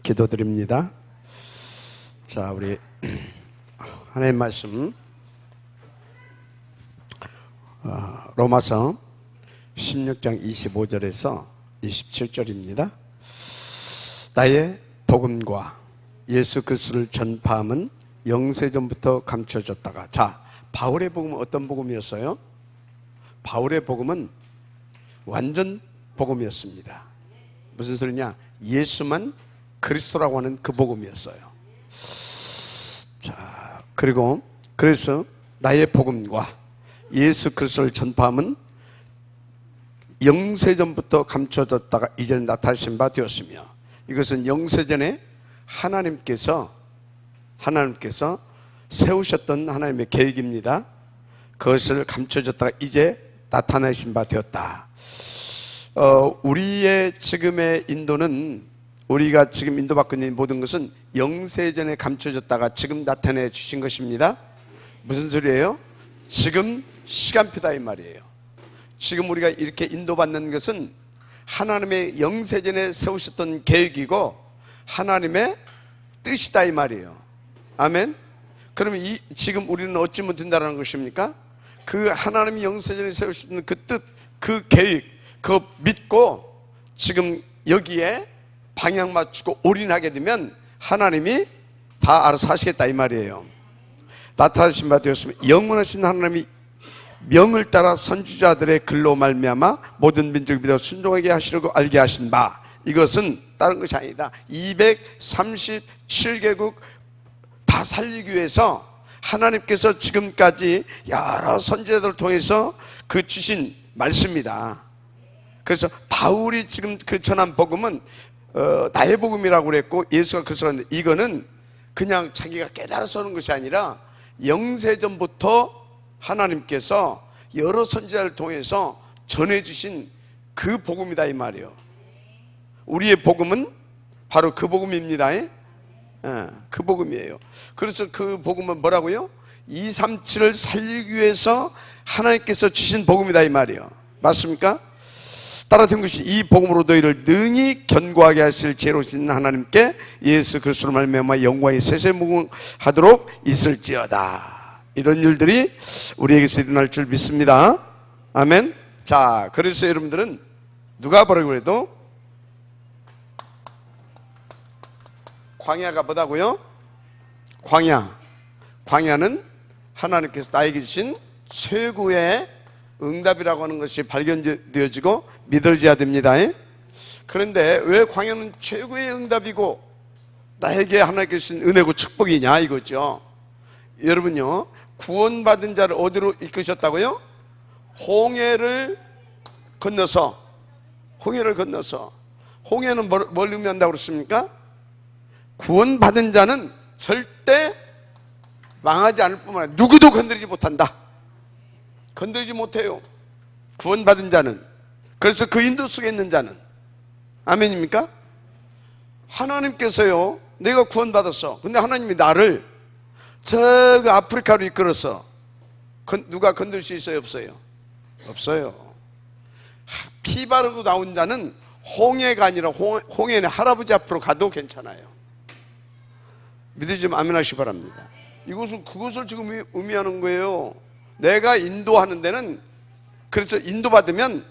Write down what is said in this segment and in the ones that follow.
기도드립니다. 자, 우리 하나님 말씀 로마서 16장 25절에서 27절입니다. 나의 복음과 예수 그리스도를 전파함은 영세전부터 감춰졌다가, 자, 바울의 복음은 어떤 복음이었어요? 바울의 복음은 완전 복음이었습니다. 무슨 소리냐? 예수만 그리스도라고 하는 그 복음이었어요. 자, 그래서 나의 복음과 예수 그리스도를 전파함은 영세전부터 감춰졌다가 이제는 나타나신 바 되었으며, 이것은 영세전에 하나님께서 세우셨던 하나님의 계획입니다. 그것을 감춰졌다가 이제 나타나신 바 되었다. 우리의 지금의 인도는, 우리가 지금 인도받고 있는 모든 것은 영세전에 감춰졌다가 지금 나타내 주신 것입니다. 무슨 소리예요? 지금 시간표다 이 말이에요. 지금 우리가 이렇게 인도받는 것은 하나님의 영세전에 세우셨던 계획이고 하나님의 뜻이다 이 말이에요. 아멘. 그러면 지금 우리는 어찌면 된다는 것입니까? 그 하나님이 영세전에 세우셨던 그 뜻, 그 계획, 그거 믿고 지금 여기에 방향 맞추고 올인하게 되면 하나님이 다 알아서 하시겠다 이 말이에요. 나타나신 바 되었으면 영원하신 하나님이 명을 따라 선지자들의 글로 말미암아 모든 민족을 믿어 순종하게 하시려고 알게 하신 바, 이것은 다른 것이 아니다. 237개국 다 살리기 위해서 하나님께서 지금까지 여러 선지자들을 통해서 그 주신 말씀이다. 그래서 바울이 지금 그 전한 복음은 나의 복음이라고 그랬고 예수가 그리스도라는데, 이거는 그냥 자기가 깨달아서 하는 것이 아니라 영세전부터 하나님께서 여러 선지자를 통해서 전해주신 그 복음이다 이 말이에요. 우리의 복음은 바로 그 복음입니다. 그 복음이에요. 그래서 그 복음은 뭐라고요? 237을 살리기 위해서 하나님께서 주신 복음이다 이 말이에요. 맞습니까? 따라된 것이 이 복음으로 너희를 능히 견고하게 하실 지혜로우신 하나님께 예수 그리스도로 말미암아 영광이 세세무궁하도록 있을지어다. 이런 일들이 우리에게서 일어날 줄 믿습니다. 아멘. 자, 그래서 여러분들은 누가 뭐라고 해도 광야가 뭐다고요? 광야는 하나님께서 나에게 주신 최고의 응답이라고 하는 것이 발견되어지고 믿어져야 됩니다. 그런데 왜 광야는 최고의 응답이고 나에게 하나님께서 주신 은혜고 축복이냐 이거죠. 여러분요, 구원받은 자를 어디로 이끄셨다고요? 홍해를 건너서. 홍해는 뭘 의미한다고 그랬습니까? 구원받은 자는 절대 망하지 않을 뿐만 아니라 누구도 건드리지 못한다. 건드리지 못해요, 구원받은 자는. 그래서 그 인도 속에 있는 자는. 아멘입니까? 하나님께서요, 내가 구원받았어. 근데 하나님이 나를 저 아프리카로 이끌어서 누가 건들 수 있어요, 없어요? 없어요. 피 바르고 나온 자는 홍해가 아니라 홍해는 할아버지 앞으로 가도 괜찮아요. 믿으시면 아멘 하시기 바랍니다. 그것을 지금 의미하는 거예요. 내가 인도하는 데는, 그래서 인도받으면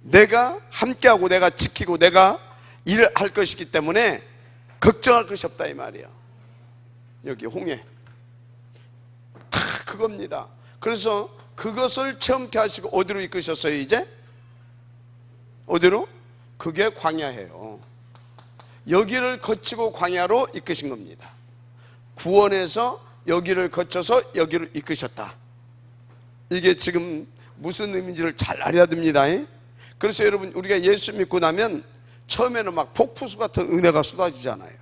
내가 함께하고 내가 지키고 내가 일을 할 것이기 때문에 걱정할 것이 없다 이 말이에요. 여기 홍해 다 그겁니다. 그래서 그것을 체험케 하시고 어디로 이끄셨어요? 이제 어디로? 그게 광야예요. 여기를 거치고 광야로 이끄신 겁니다. 구원에서 여기를 거쳐서 여기로 이끄셨다. 이게 지금 무슨 의미인지를 잘 알아야 됩니다. 그래서 여러분, 우리가 예수 믿고 나면 처음에는 막 폭포수 같은 은혜가 쏟아지잖아요.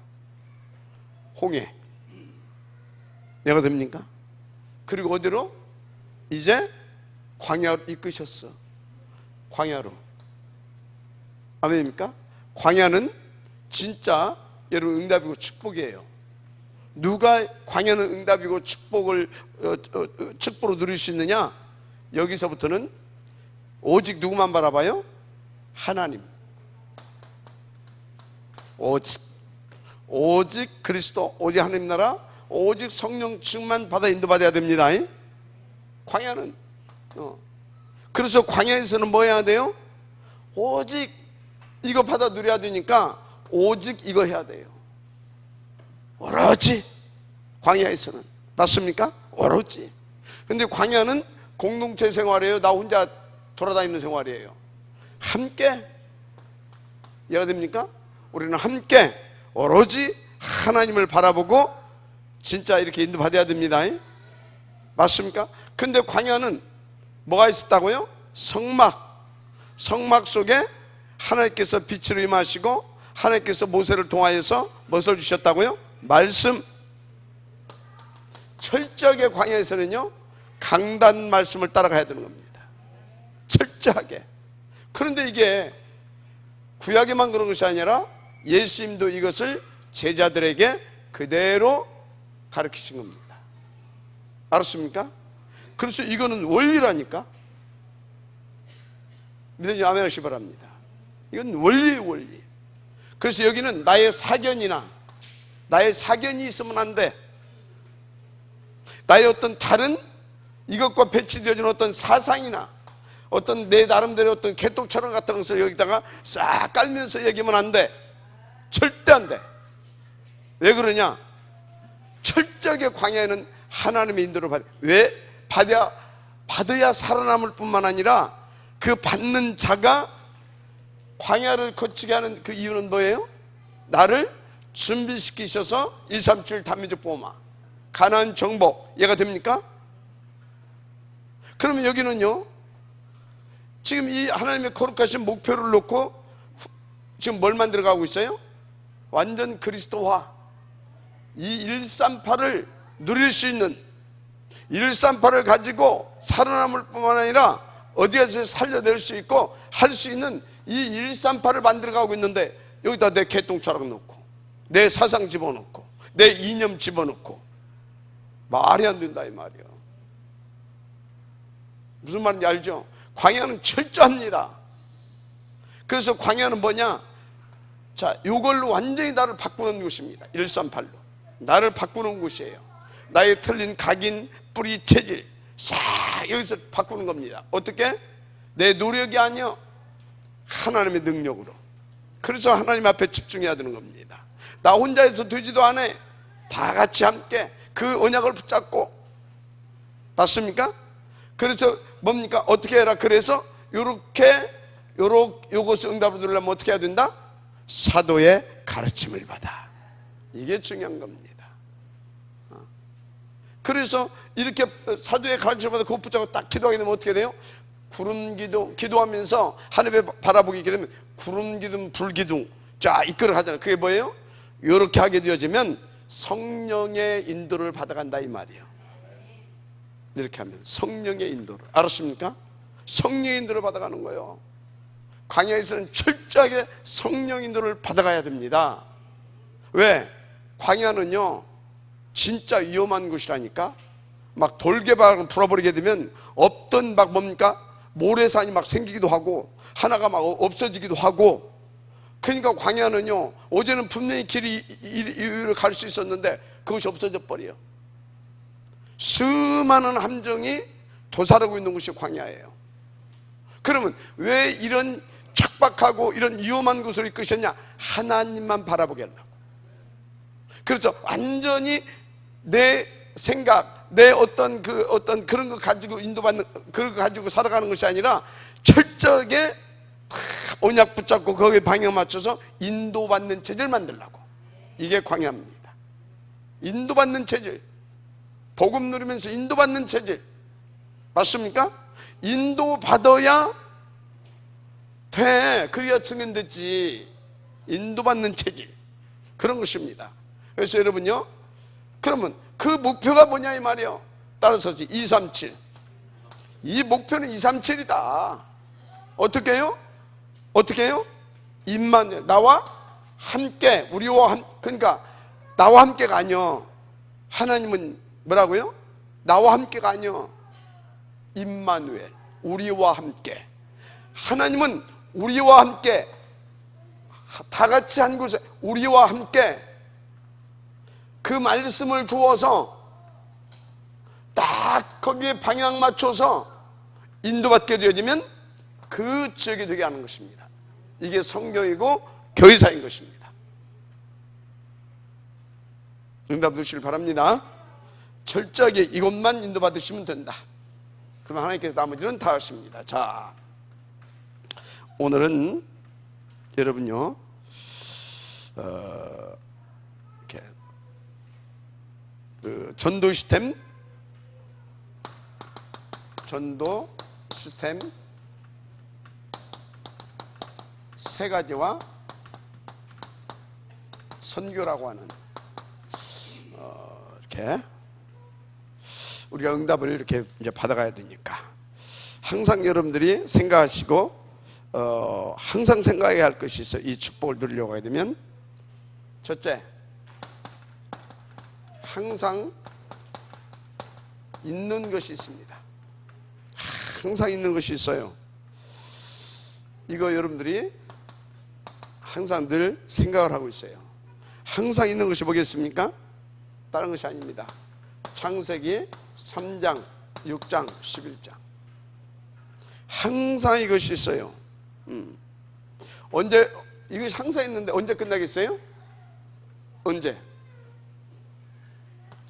홍해. 내가 됩니까? 그리고 어디로? 이제 광야로 이끄셨어. 광야로. 아멘입니까? 광야는 진짜 여러분 응답이고 축복이에요. 누가 광야는 응답이고 축복을 축복으로 누릴 수 있느냐? 여기서부터는 오직 누구만 바라봐요? 하나님. 오직 그리스도, 오직 하나님 나라, 오직 성령 충만 받아 인도받아야 됩니다. 광야는 그래서 광야에서는 뭐 해야 돼요? 오직 이거 받아 누려야 되니까 오직 이거 해야 돼요. 오로지 광야에서는. 맞습니까? 오로지. 근데 광야는 공동체 생활이에요? 나 혼자 돌아다니는 생활이에요? 함께 이해가 됩니까? 우리는 함께 오로지 하나님을 바라보고 진짜 이렇게 인도받아야 됩니다. 맞습니까? 근데 광야는 뭐가 있었다고요? 성막 속에 하나님께서 빛으로 임하시고 하나님께서 모세를 통하여서 무엇을 주셨다고요? 말씀. 철저하게 광야에서는요 강단 말씀을 따라가야 되는 겁니다. 철저하게. 그런데 이게 구약에만 그런 것이 아니라 예수님도 이것을 제자들에게 그대로 가르치신 겁니다. 알았습니까? 그래서 이거는 원리라니까. 믿으시면 아멘 하시기 바랍니다. 이건 원리예요, 원리. 그래서 여기는 나의 사견이 있으면 안 돼. 나의 어떤 다른 이것과 배치되어진 어떤 사상이나 어떤 내 나름대로 어떤 개똥처럼 같은 것을 여기다가 싹 깔면서 얘기하면 안 돼. 절대 안 돼. 왜 그러냐? 철저하게 광야에는 하나님의 인도를 왜 받아야 살아남을 뿐만 아니라 그 받는 자가 광야를 거치게 하는 그 이유는 뭐예요? 나를 준비시키셔서 137 단민족 보호막, 가나안 정복, 이해가 됩니까? 그러면 여기는요 지금 이 하나님의 거룩하신 목표를 놓고 지금 뭘 만들어가고 있어요? 완전 그리스도화. 이 138을 누릴 수 있는, 138을 가지고 살아남을 뿐만 아니라 어디에서 살려낼 수 있고 할 수 있는 이 138을 만들어가고 있는데 여기다 내 개똥차락 넣고 내 사상 집어넣고 내 이념 집어넣고 말이 안 된다 이 말이야. 무슨 말인지 알죠? 광야는 철저합니다. 그래서 광야는 뭐냐? 자, 이걸로 완전히 나를 바꾸는 곳입니다. 138로 나를 바꾸는 곳이에요. 나의 틀린 각인, 뿌리, 체질 싹 여기서 바꾸는 겁니다. 어떻게? 내 노력이 아니요 하나님의 능력으로. 그래서 하나님 앞에 집중해야 되는 겁니다. 나 혼자 해서 되지도 않아. 다 같이 함께 그 언약을 붙잡고. 맞습니까? 그래서 뭡니까? 어떻게 해라? 그래서 요것을 응답을 누리려면 어떻게 해야 된다? 사도의 가르침을 받아. 이게 중요한 겁니다. 그래서 이렇게 사도의 가르침을 받아 그것 붙잡고 딱 기도하게 되면 어떻게 돼요? 구름 기둥, 기도하면서 하늘에 바라보게 되면 구름 기둥, 불 기둥 쫙 이끌어 가잖아요. 그게 뭐예요? 이렇게 하게 되어지면 성령의 인도를 받아간다 이 말이에요. 이렇게 하면 성령의 인도를. 알았습니까? 성령의 인도를 받아가는 거예요. 광야에서는 철저하게 성령 인도를 받아가야 됩니다. 왜? 광야는요 진짜 위험한 곳이라니까. 막 돌개발을 풀어버리게 되면 없던 막 뭡니까? 모래산이 막 생기기도 하고 하나가 막 없어지기도 하고. 그러니까 광야는요 어제는 분명히 길이 이리로 갈 수 있었는데 그것이 없어져 버려요. 수많은 함정이 도사르고 있는 곳이 광야예요. 그러면 왜 이런 척박하고 이런 위험한 곳으로 이끄셨냐? 하나님만 바라보게 하려고. 그래서 완전히 내 생각, 내 어떤 그런 거 가지고 인도받는, 그런 거 가지고 살아가는 것이 아니라 철저하게 언약 붙잡고 거기에 방향 맞춰서 인도받는 체질 만들려고. 이게 광야입니다. 인도받는 체질. 복음 누리면서 인도받는 체질. 맞습니까? 인도받아야 돼. 그래야 증인됐지. 인도받는 체질. 그런 것입니다. 그래서 여러분요 그러면 그 목표가 뭐냐 이 말이에요. 따라서 237. 이 목표는 237이다. 어떻게 해요? 어떻게 해요? 임마누엘, 나와 함께, 우리와 그러니까 나와 함께가 아니요 하나님은 뭐라고요? 나와 함께가 아니요 임마누엘, 우리와 함께. 하나님은 우리와 함께 다 같이 한 곳에 우리와 함께 그 말씀을 주어서 딱 거기에 방향 맞춰서 인도받게 되어지면 그 지역이 되게 하는 것입니다. 이게 성경이고 교회사인 것입니다. 응답 주시길 바랍니다. 철저하게 이것만 인도받으시면 된다. 그러면 하나님께서 나머지는 다 하십니다. 자, 오늘은 여러분요, 이렇게 그 전도 시스템 세 가지와 선교라고 하는 이렇게 우리가 응답을 이렇게 이제 받아가야 되니까 항상 여러분들이 생각하시고 항상 생각해야 할 것이 있어요. 이 축복을 누리려고 하게 되면 첫째, 항상 있는 것이 있습니다. 항상 있는 것이 있어요. 이거 여러분들이 항상 늘 생각을 하고 있어요. 항상 있는 것이 뭐겠습니까? 다른 것이 아닙니다. 창세기 3장, 6장, 11장. 항상 이것이 있어요. 언제, 이것이 항상 있는데 언제 끝나겠어요? 언제?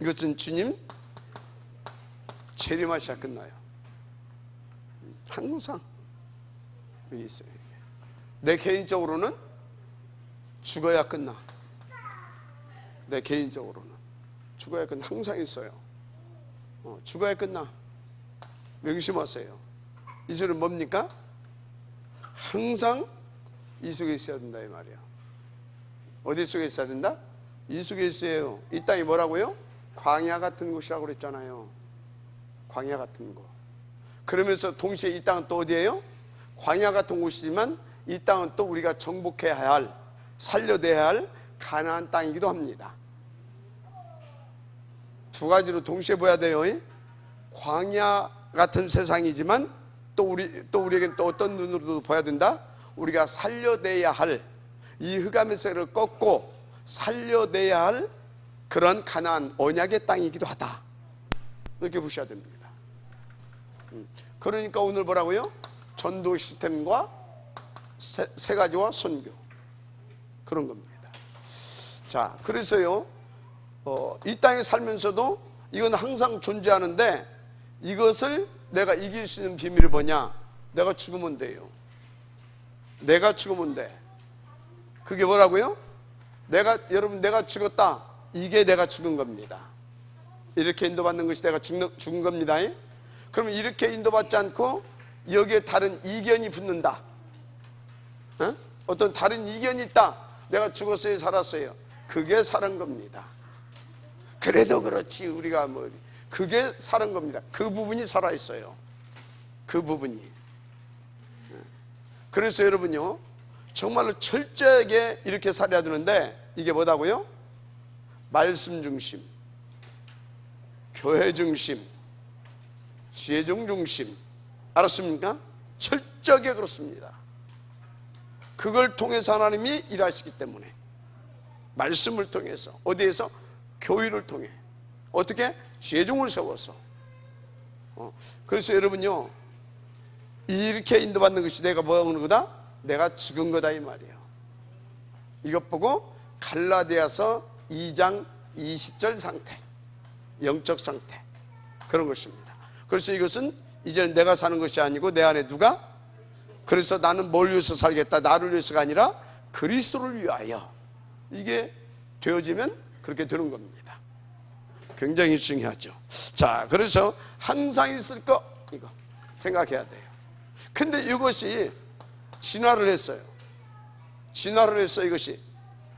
이것은 주님 재림하셔야 끝나요. 항상 여기 있어요. 내 개인적으로는 죽어야 끝나. 내 개인적으로는 죽어야 끝나. 항상 있어요. 죽어야 끝나. 명심하세요. 이 소리는 뭡니까? 항상 이 속에 있어야 된다 이 말이야. 어디 속에 있어야 된다? 이 속에 있어요. 이 땅이 뭐라고요? 광야 같은 곳이라고 그랬잖아요. 광야 같은 곳. 그러면서 동시에 이 땅은 또 어디예요? 광야 같은 곳이지만 이 땅은 또 우리가 정복해야 할, 살려내야 할 가나안 땅이기도 합니다. 두 가지로 동시에 봐야 돼요. 광야 같은 세상이지만 또 우리에겐 또 어떤 눈으로도 봐야 된다? 우리가 살려내야 할, 이 흑암의 세를 꺾고 살려내야 할 그런 가나안 언약의 땅이기도 하다. 이렇게 보셔야 됩니다. 그러니까 오늘 뭐라고요? 전도 시스템과 세 가지와 선교, 그런 겁니다. 자, 그래서요, 이 땅에 살면서도 이건 항상 존재하는데 이것을 내가 이길 수 있는 비밀이 뭐냐? 내가 죽으면 돼요. 내가 죽으면 돼. 그게 뭐라고요? 여러분, 내가 죽었다. 이게 내가 죽은 겁니다. 이렇게 인도받는 것이 내가 죽은 겁니다. 그러면 이렇게 인도받지 않고 여기에 다른 이견이 붙는다. 어떤 다른 이견이 있다. 내가 죽었어요, 살았어요. 그게 사는 겁니다. 그래도 그렇지, 우리가 뭐, 그게 사는 겁니다. 그 부분이 살아있어요. 그 부분이. 그래서 여러분요, 정말로 철저하게 이렇게 살아야 되는데, 이게 뭐다고요? 말씀 중심, 교회 중심, 지혜종 중심. 알았습니까? 철저하게 그렇습니다. 그걸 통해서 하나님이 일하시기 때문에, 말씀을 통해서, 어디에서? 교회를 통해. 어떻게? 지혜종을 세워서. 그래서 여러분요, 이렇게 인도받는 것이 내가 뭐 하는 거다? 내가 죽은 거다 이 말이에요. 이것 보고 갈라디아서 2장 20절 상태, 영적 상태, 그런 것입니다. 그래서 이것은 이제는 내가 사는 것이 아니고 내 안에 누가? 그래서 나는 뭘 위해서 살겠다, 나를 위해서가 아니라 그리스도를 위하여. 이게 되어지면 그렇게 되는 겁니다. 굉장히 중요하죠. 자, 그래서 항상 있을 거, 이거 생각해야 돼요. 근데 이것이 진화를 했어요. 진화를 했어. 이것이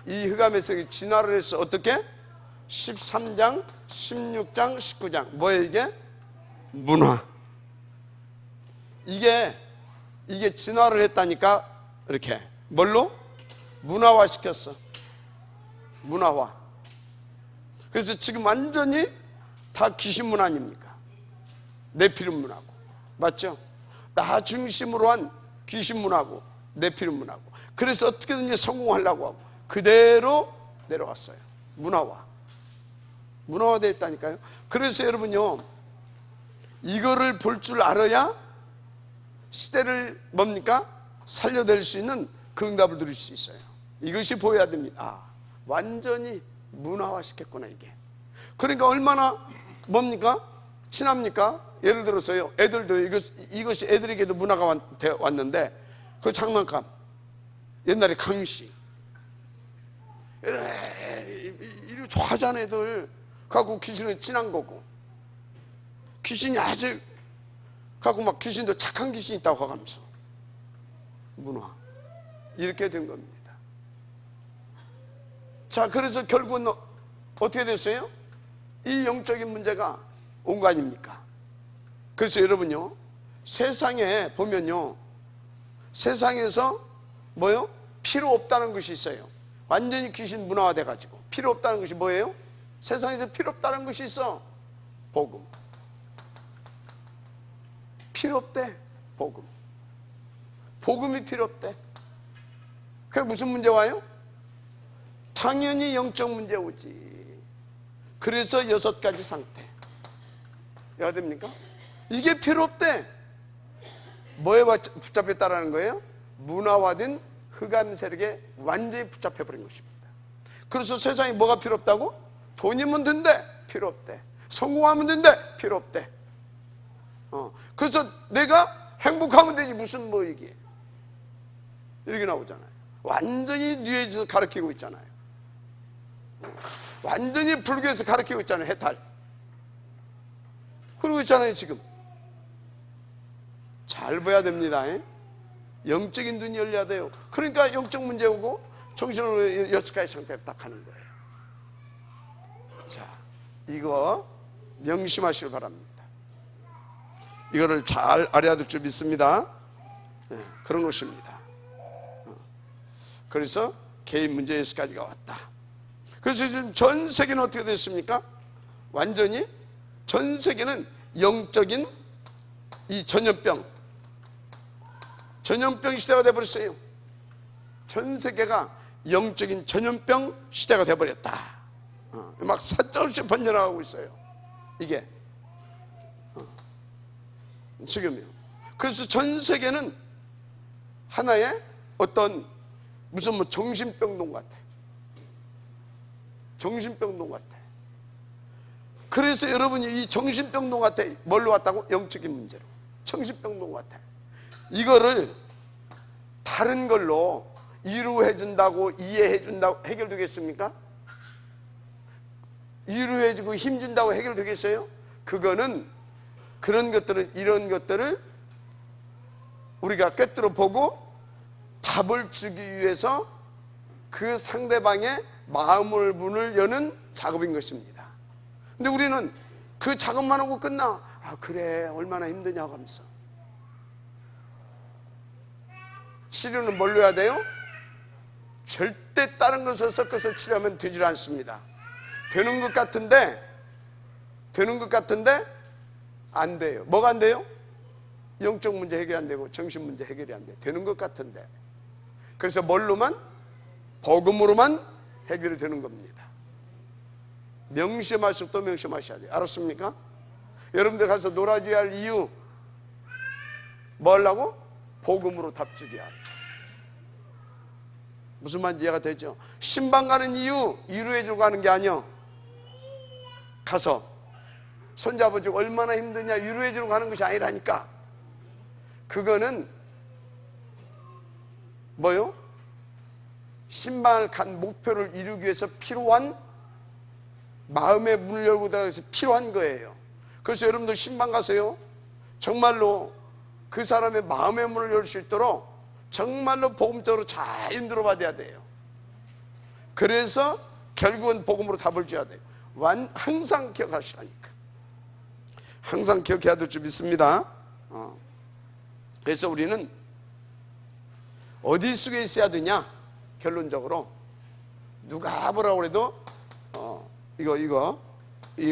이 흑암에서 진화를 해서 어떻게? 13장, 16장, 19장. 뭐예요 이게? 문화. 이게 진화를 했다니까. 이렇게 뭘로? 문화화 시켰어. 문화화. 그래서 지금 완전히 다 귀신 문화 아닙니까? 네피림 문화고, 맞죠? 나 중심으로 한 귀신 문화고 네피림 문화고. 그래서 어떻게든지 성공하려고 하고 그대로 내려왔어요. 문화화되어 있다니까요. 그래서 여러분요, 이거를 볼 줄 알아야 시대를 뭡니까? 살려낼 수 있는 그 응답을 누릴 수 있어요. 이것이 보여야 됩니다. 완전히 문화화시켰구나 이게. 그러니까 얼마나 뭡니까? 친합니까? 예를 들어서요, 애들도 이것이 애들에게도 문화가 왔는데, 그 장난감, 옛날에 강시, 이거 좋아하잖아. 애들 갖고 귀신은 친한 거고, 귀신이 아주 갖고 막 귀신도 착한 귀신 있다고 하면서 문화, 이렇게 된 겁니다. 자, 그래서 결국은 어떻게 됐어요? 이 영적인 문제가 온 거 아닙니까? 그래서 여러분요, 세상에 보면요, 세상에서 뭐요? 필요 없다는 것이 있어요. 완전히 귀신 문화화 돼가지고 필요 없다는 것이 뭐예요? 세상에서 필요 없다는 것이 있어. 복음. 필요 없대. 복음. 복음이 필요 없대. 그게 무슨 문제 와요? 당연히 영적 문제 오지. 그래서 6가지 상태. 해야 됩니까? 이게 필요 없대. 뭐에 붙잡혔다라는 거예요? 문화화된 흑암 세력에 완전히 붙잡혀버린 것입니다. 그래서 세상에 뭐가 필요 없다고? 돈이면 된대. 필요 없대. 성공하면 된대. 필요 없대. 그래서 내가 행복하면 되지 무슨 뭐 이게 이렇게 나오잖아요. 완전히 뉘에서 가르치고 있잖아요. 완전히 불교에서 가르치고 있잖아요. 해탈. 그러고 있잖아요. 지금 잘 봐야 됩니다. 영적인 눈이 열려야 돼요. 그러니까 영적 문제 오고 정신으로 6가지 상태를 딱 하는 거예요. 자, 이거 명심하시길 바랍니다. 이거를 잘 알아야 될 줄 믿습니다. 그런 것입니다. 그래서 개인 문제 6가지가 왔다. 그래서 지금 전 세계는 어떻게 됐습니까? 완전히 전 세계는 영적인 이 전염병 시대가 돼버렸어요. 전 세계가 영적인 전염병 시대가 돼버렸다. 막 사정없이 번져나가고 있어요. 이게 지금요. 그래서 전 세계는 하나의 어떤 무슨 뭐 정신병동 같아. 정신병동 같아. 그래서 여러분이 이 정신병동 같아. 뭘로 왔다고? 영적인 문제로. 정신병동 같아. 이거를 다른 걸로 이루해준다고, 이해해준다고 해결되겠습니까? 이루해주고 힘준다고 해결되겠어요? 그거는 그런 것들을, 이런 것들을 우리가 꿰뚫어 보고 답을 주기 위해서 그 상대방의 마음을 문을 여는 작업인 것입니다. 근데 우리는 그 작업만 하고 끝나. 그래 얼마나 힘드냐고 하면서. 치료는 뭘로 해야 돼요? 절대 다른 것을 섞어서 치료하면 되질 않습니다. 되는 것 같은데 안 돼요. 뭐가 안 돼요? 영적 문제 해결이 안 되고 정신 문제 해결이 안 돼요. 되는 것 같은데. 그래서 뭘로만? 복음으로만 해결이 되는 겁니다. 명심하시고 또 명심하셔야 돼요. 알았습니까? 여러분들 가서 놀아줘야 할 이유 뭐 하려고? 복음으로 답주기 하라. 무슨 말인지 이해가 되죠? 신방 가는 이유 이루해주고 하는 게 아니요. 가서 손잡아주고 얼마나 힘드냐 위로해주려고 하는 것이 아니라니까. 그거는 뭐요? 신방을 간 목표를 이루기 위해서 필요한, 마음의 문을 열고 들어가서 필요한 거예요. 그래서 여러분들 신방 가세요. 정말로 그 사람의 마음의 문을 열 수 있도록 정말로 복음적으로 잘 인도로 받아야 돼요. 그래서 결국은 복음으로 답을 줘야 돼요. 항상 기억하시라니까. 항상 기억해야 될 줄 믿습니다. 그래서 우리는 어디 속에 있어야 되냐? 결론적으로 누가 뭐라고 그래도 이거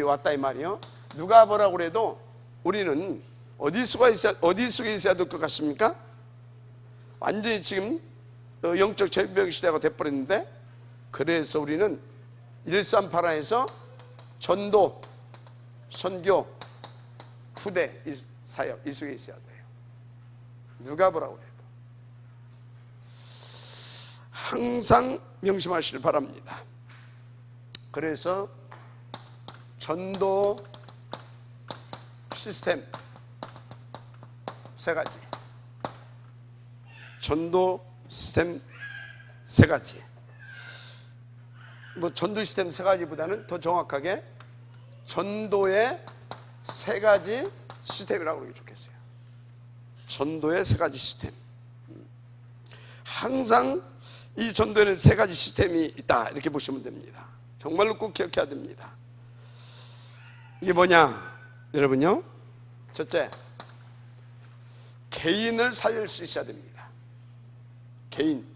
왔다 이 말이요. 누가 뭐라고 그래도 우리는 어디 속에 있어야 될 것 같습니까? 완전히 지금 영적 절벽 시대가 돼버렸는데, 그래서 우리는 1381에서 전도, 선교, 후대, 사역 이 속에 있어야 돼요. 누가 뭐라고 그래도 항상 명심하시길 바랍니다. 그래서 전도 시스템 세 가지, 전도 시스템 세 가지, 뭐 전도 시스템 세 가지보다는 더 정확하게 전도의 세 가지 시스템이라고 그러기 좋겠어요. 전도의 세 가지 시스템. 항상 이 전도에는 세 가지 시스템이 있다, 이렇게 보시면 됩니다. 정말로 꼭 기억해야 됩니다. 이게 뭐냐 여러분요? 첫째, 개인을 살릴 수 있어야 됩니다. 개인.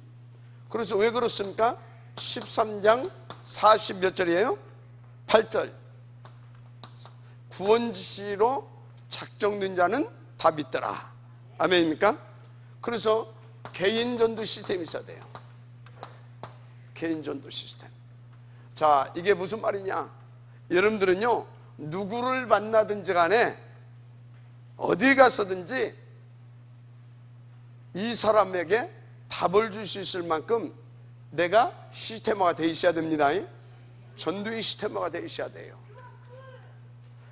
그래서 왜 그렇습니까? 13장 40 몇 절이에요? 8절. 구원지시로 작정된 자는 다 믿더라. 아멘입니까? 그래서 개인 전도 시스템이 있어야 돼요. 개인 전도 시스템. 자, 이게 무슨 말이냐? 여러분들은요, 누구를 만나든지 간에 어디 가서든지 이 사람에게 답을 줄 수 있을 만큼 내가 시스템화가 되어 있어야 됩니다. 전도의 시스템화가 되어 있어야 돼요.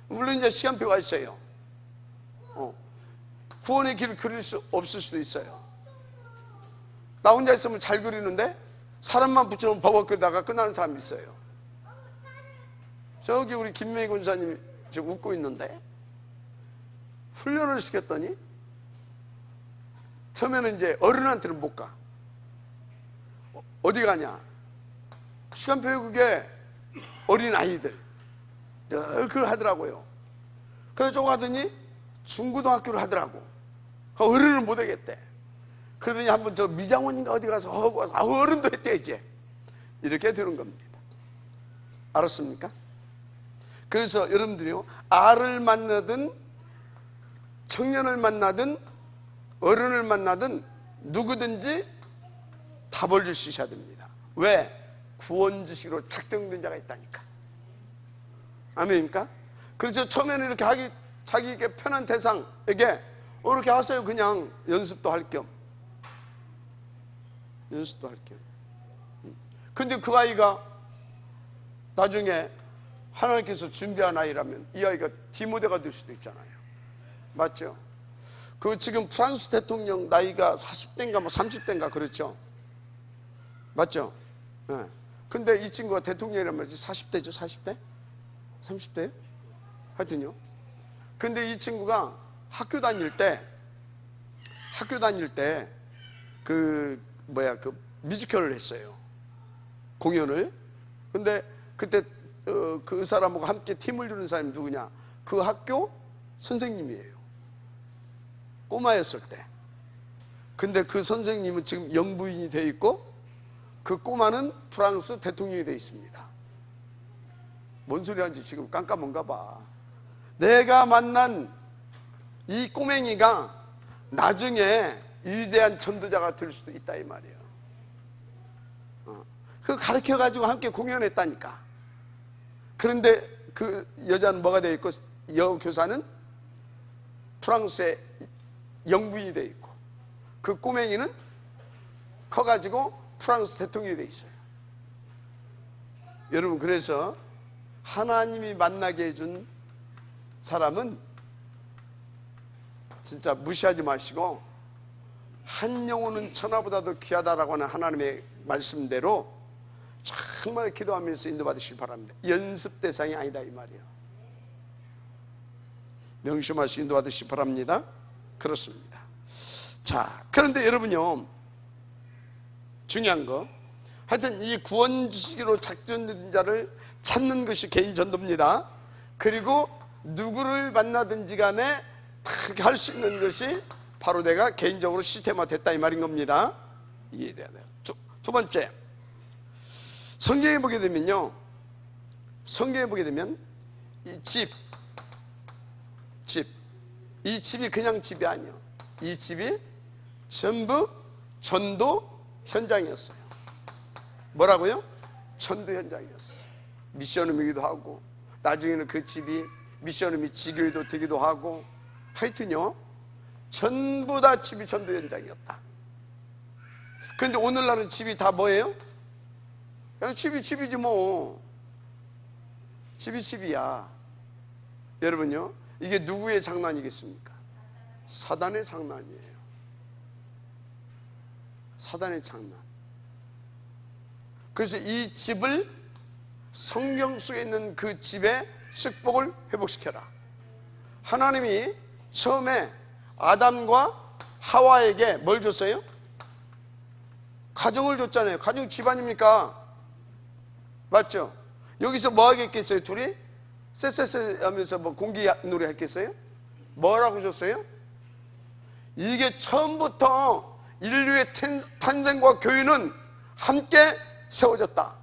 물론 이제 시간표가 있어요. 구원의 길을 그릴 수 없을 수도 있어요. 나 혼자 있으면 잘 그리는데 사람만 붙여놓으면 버벅 그리다가 끝나는 사람이 있어요. 저기 우리 김명희 권사님이 지금 웃고 있는데, 훈련을 시켰더니 처음에는 이제 어른한테는 못 가. 어디 가냐? 시간표에 어린 아이들 늘 그걸 하더라고요. 그래서 좀 하더니 중고등학교를 하더라고. 어른은 못 하겠대. 그러더니 한번 저 미장원인가 어디 가서 하고 와서 어른도 했대. 이제 이렇게 되는 겁니다. 알았습니까? 그래서 여러분들이요, 아를 만나든 청년을 만나든 어른을 만나든 누구든지 답을 줄 수 있어야 됩니다. 왜? 구원 지식으로 작정된 자가 있다니까. 아멘입니까? 그래서 처음에는 이렇게 자기에게 편한 대상에게 이렇게 하세요. 그냥 연습도 할 겸. 근데 그 아이가 나중에 하나님께서 준비한 아이라면 이 아이가 디모데가 될 수도 있잖아요. 맞죠? 그 지금 프랑스 대통령 나이가 40대인가 뭐 30대인가 그렇죠? 맞죠? 네. 근데 이 친구가 대통령이란 말이지 40대죠? 40대? 30대요? 하여튼요. 근데 이 친구가 학교 다닐 때 그 뮤지컬을 했어요. 공연을. 근데 그때 그 사람하고 함께 팀을 이루는 사람이 누구냐? 그 학교 선생님이에요. 꼬마였을 때. 근데 그 선생님은 지금 영부인이 되어 있고 그 꼬마는 프랑스 대통령이 되어 있습니다. 뭔 소리 하는지 지금 깜깜한가 봐. 내가 만난 이 꼬맹이가 나중에 위대한 전도자가 될 수도 있다 이 말이에요. 그거 가르쳐가지고 함께 공연했다니까. 그런데 그 여자는 뭐가 되어 있고 여교사는 프랑스의 영부인이 되어 있고 그 꼬맹이는 커가지고 프랑스 대통령이 되어 있어요. 여러분, 그래서 하나님이 만나게 해준 사람은 진짜 무시하지 마시고, 한 영혼은 천하보다도 귀하다라고 하는 하나님의 말씀대로 정말 기도하면서 인도받으시기 바랍니다. 연습 대상이 아니다 이 말이에요. 명심하시고 인도받으시기 바랍니다. 그렇습니다. 자, 그런데 여러분요, 중요한 거, 하여튼 이 구원 지식으로 작정된 자를 찾는 것이 개인 전도입니다. 그리고 누구를 만나든지 간에 그렇게 할 수 있는 것이 바로 내가 개인적으로 시스템화 됐다 이 말인 겁니다. 이해돼야 돼요. 두 번째, 성경에 보게 되면요, 성경에 보게 되면 이 이 집이 그냥 집이 아니에요. 이 집이 전부 전도 현장이었어요. 뭐라고요? 전도 현장이었어요. 미션홈이기도 하고, 나중에는 그 집이 미션홈이 지교회도 되기도 하고, 하여튼요 전부 다 집이 전도 현장이었다. 그런데 오늘날은 집이 다 뭐예요? 그냥 집이지 뭐. 집이야. 여러분요, 이게 누구의 장난이겠습니까? 사단의 장난이에요. 사단의 장난. 그래서 이 집을, 성경 속에 있는 그 집의 축복을 회복시켜라. 하나님이 처음에 아담과 하와에게 뭘 줬어요? 가정을 줬잖아요. 가정 집 아닙니까? 맞죠? 여기서 뭐 하겠겠어요? 둘이 쎄쎄쎄 하면서 뭐 공기 놀이 했겠어요? 뭐라고 줬어요? 이게 처음부터 인류의 탄생과 교회는 함께 세워졌다.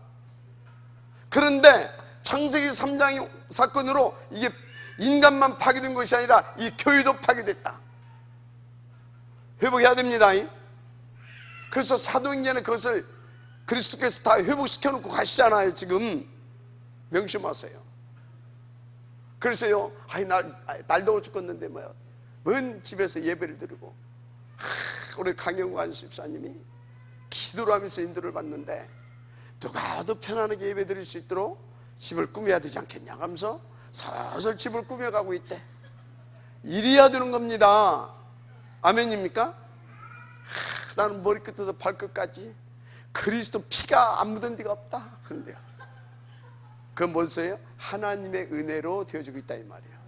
그런데 창세기 3장 사건으로 이게 인간만 파괴된 것이 아니라 이 교회도 파괴됐다. 회복해야 됩니다. 그래서 사도행전에 그것을 그리스도께서 다 회복시켜 놓고 가시잖아요. 지금 명심하세요. 그래서요, 날 더워 죽겠는데 뭐야, 먼 집에서 예배를 드리고, 우리 강영관 집사님이 기도를 하면서 인도를 받는데, 누가 더 편안하게 예배 드릴 수 있도록 집을 꾸며야 되지 않겠냐 하면서 서서히 집을 꾸며가고 있대. 이래야 되는 겁니다. 아멘입니까? 나는 머리끝부터 발끝까지 그리스도 피가 안 묻은 데가 없다. 그런데요, 그건 뭐였어요? 하나님의 은혜로 되어지고 있다 이 말이에요.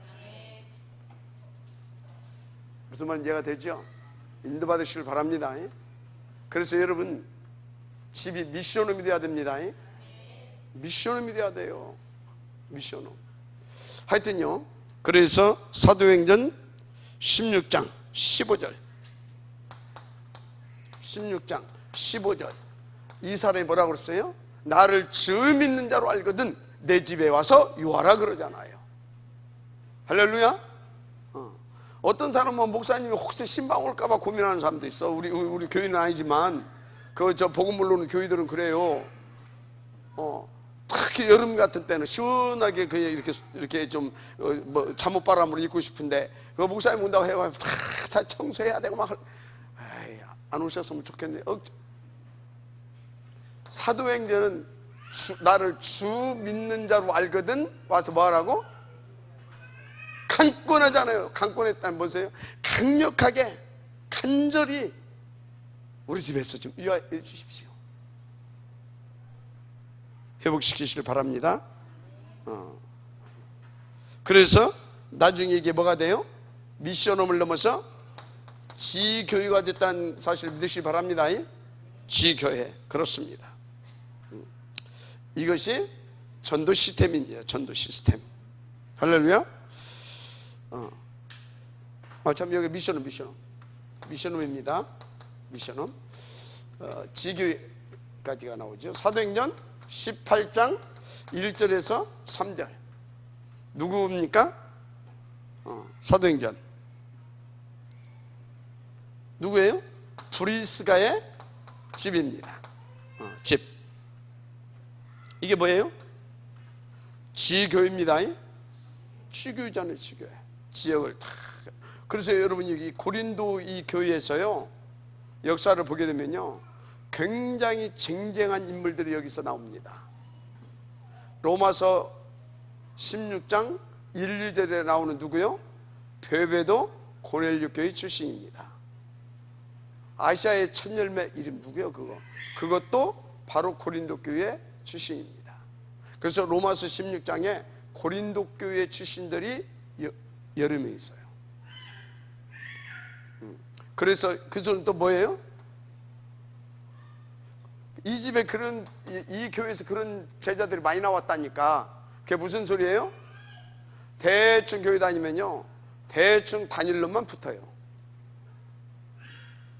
무슨 말인지 이해가 되죠? 인도받으시길 바랍니다. 그래서 여러분, 집이 미션홈이 돼야 됩니다. 미션홈이 돼야 돼요. 미션홈. 하여튼요, 그래서 사도행전 16장 15절 16장 15절 이 사람이 뭐라고 그랬어요? 나를 주 믿는 자로 알거든 내 집에 와서 유하라 그러잖아요. 할렐루야. 어떤 사람은 목사님이 혹시 신방 올까봐 고민하는 사람도 있어. 우리 교회는 아니지만 저 복음물로는 교회들은 그래요. 특히 여름 같은 때는 시원하게 그냥 이렇게 좀 뭐 잠옷바람으로 입고 싶은데, 그 목사님 온다고 해봐 다 청소해야 되고 막, 안 오셨으면 좋겠네. 사도행전은 나를 주 믿는 자로 알거든 와서 뭐 하라고? 강권하잖아요. 강권했다는 뭐세요? 강력하게 간절히 우리 집에서 좀 유하해 주십시오. 회복시키시길 바랍니다. 그래서 나중에 이게 뭐가 돼요? 미션홈을 넘어서 지교회가 됐다는 사실을 믿으시기 바랍니다. 지교회. 그렇습니다. 이것이 전도 시스템입니다. 전도 시스템. 할렐루야. 참 여기 미션홈입니다. 미션홈. 지교회까지가 나오죠. 사도행전 18장 1절에서 3절. 누구입니까? 사도행전 누구예요? 브리스가의 집입니다. 집. 이게 뭐예요? 지교회입니다. 지교회잖아요. 지교회. 지역을 다. 그래서 여러분 여기 고린도 이 교회에서요, 역사를 보게 되면요, 굉장히 쟁쟁한 인물들이 여기서 나옵니다. 로마서 16장 1, 2절에 나오는 누구요? 베베도 고넬료 교회 출신입니다. 아시아의 첫 열매 이름 누구요? 그것도 바로 고린도 교회 출신입니다. 그래서 로마서 16장에 고린도 교회 출신들이 여러 명 있어요. 그래서 그 소리는 또 뭐예요? 이 집에 이 교회에서 그런 제자들이 많이 나왔다니까. 그게 무슨 소리예요? 대충 교회 다니면요, 대충 다닐로만 붙어요.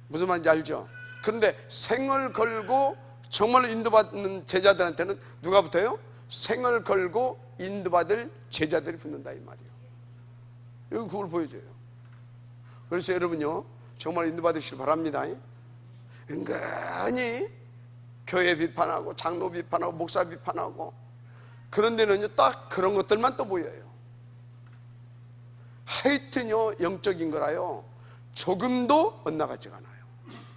무슨 말인지 알죠? 그런데 생을 걸고 정말로 인도받는 제자들한테는 누가 붙어요? 생을 걸고 인도받을 제자들이 붙는다 이 말이에요. 여기 그걸 보여줘요. 그래서 여러분요, 정말 인도받으시길 바랍니다. 은근히 교회 비판하고 장로 비판하고 목사 비판하고 그런 데는요 딱 그런 것들만 또 보여요. 하여튼요 영적인 거라요 조금도 엇나가지가 않아요.